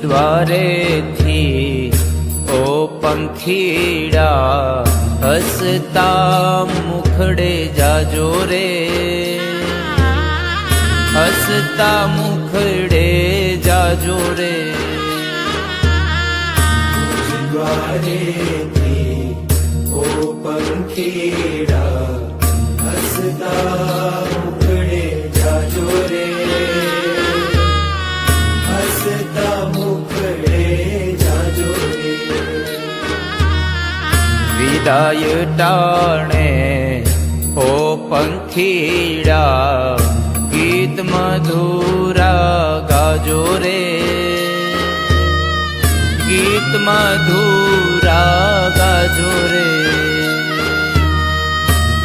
દ્વારેથી ઓ પંખીડા હસતા મુખડે જાજો રે, હસતા મુખડે જાજો રે. દ્વારેથી ઓ પંખીડા હસતા મુખડે જાજો રે, હસતા મુખડે જાજો રે. વિદાય ટાણે ઓ પંખીડા ગીત મધુરા ગાજો રે, ગીત મધુરા ગાજો રે.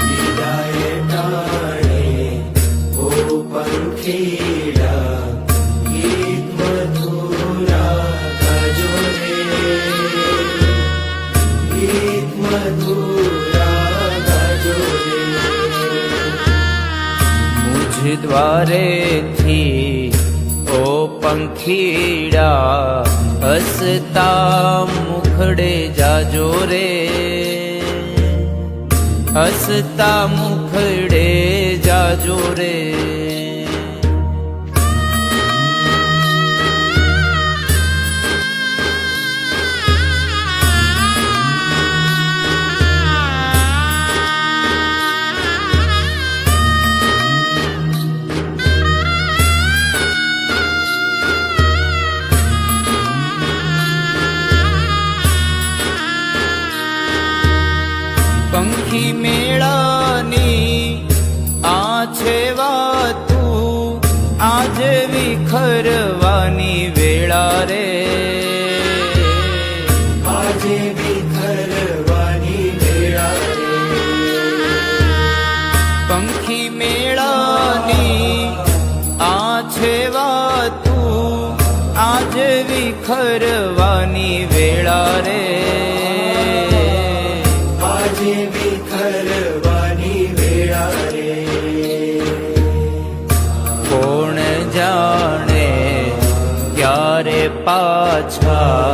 વિદાય ટાણે ઓ પંખીડા ગીત મધુરા ગાજો રે, ગીત મધુરા ગાજો રે. મુझ દ્વારેથી ઓ પંખીડા હસતા મુખડે જાજો રે, હસતા મુખડે જાજો રે. પંખી મેળાની આ છે વાતું, આજે વિખરવાની વેળા રે, આજે વિખરવાની વેળા રે. પંખી મેળાની આ છે વાતું, આજે વિખરવાની વેળા રે, આજે વિખરવાની વેળા રે. કોણ જાણે ક્યારે પાછા